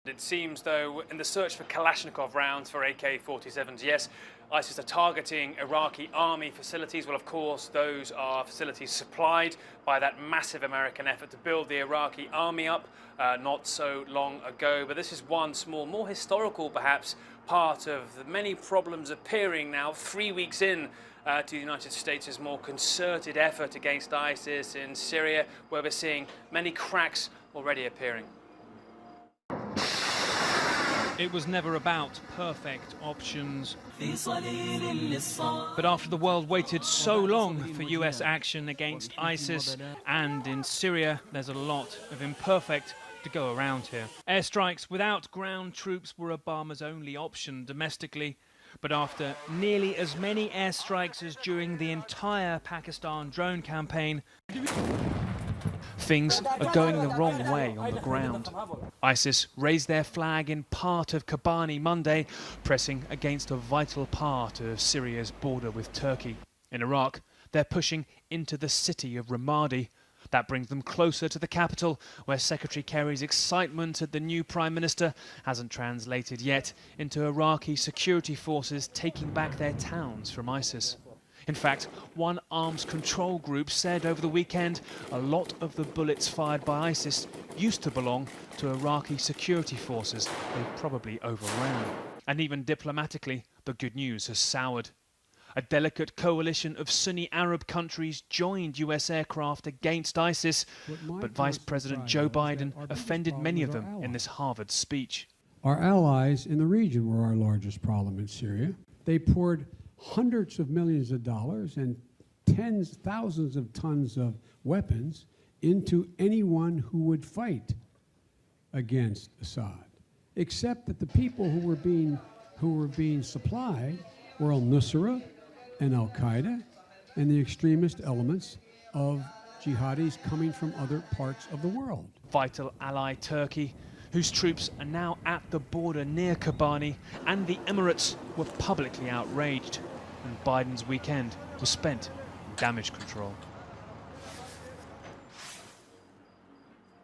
It seems, though, in the search for Kalashnikov rounds for AK-47s, yes, ISIS are targeting Iraqi army facilities. Well, of course, those are facilities supplied by that massive American effort to build the Iraqi army up not so long ago. But this is one small, more historical, perhaps, part of the many problems appearing now 3 weeks in to the United States' more concerted effort against ISIS in Syria, where we're seeing many cracks already appearing. It was never about perfect options. But after the world waited so long for US action against ISIS and in Syria, there's a lot of imperfect to go around here. Airstrikes without ground troops were Obama's only option domestically. But after nearly as many airstrikes as during the entire Pakistan drone campaign, things are going the wrong way on the ground. ISIS raised their flag in part of Kobani Monday, pressing against a vital part of Syria's border with Turkey. In Iraq, they're pushing into the city of Ramadi. That brings them closer to the capital, where Secretary Kerry's excitement at the new Prime Minister hasn't translated yet into Iraqi security forces taking back their towns from ISIS. In fact, one arms control group said over the weekend a lot of the bullets fired by ISIS used to belong to Iraqi security forces they probably overran. And even diplomatically, the good news has soured. A delicate coalition of Sunni Arab countries joined US aircraft against ISIS, but Vice President Joe Biden offended many of them in this Harvard speech. Our allies in the region were our largest problem in Syria. They poured hundreds of millions of dollars and thousands of tons of weapons into anyone who would fight against Assad, except that the people who were being supplied were al-Nusra and al-Qaeda and the extremist elements of jihadis coming from other parts of the world. Vital ally Turkey, whose troops are now at the border near Kobani, and the Emirates were publicly outraged. And Biden's weekend was spent in damage control.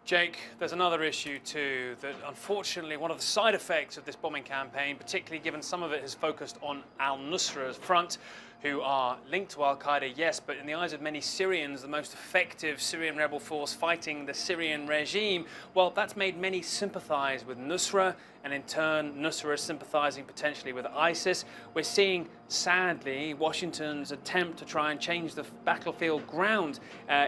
Jake, there's another issue too, that unfortunately one of the side effects of this bombing campaign, particularly given some of it has focused on al-Nusra's front, who are linked to al-Qaeda, yes, but in the eyes of many Syrians, the most effective Syrian rebel force fighting the Syrian regime, well, that's made many sympathize with Nusra, and in turn, Nusra is sympathizing potentially with ISIS. We're seeing, sadly, Washington's attempt to try and change the battlefield ground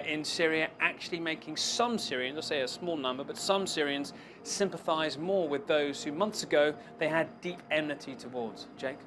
in Syria, actually making some Syrians, I'll say a small number, but some Syrians sympathize more with those who months ago they had deep enmity towards. Jake?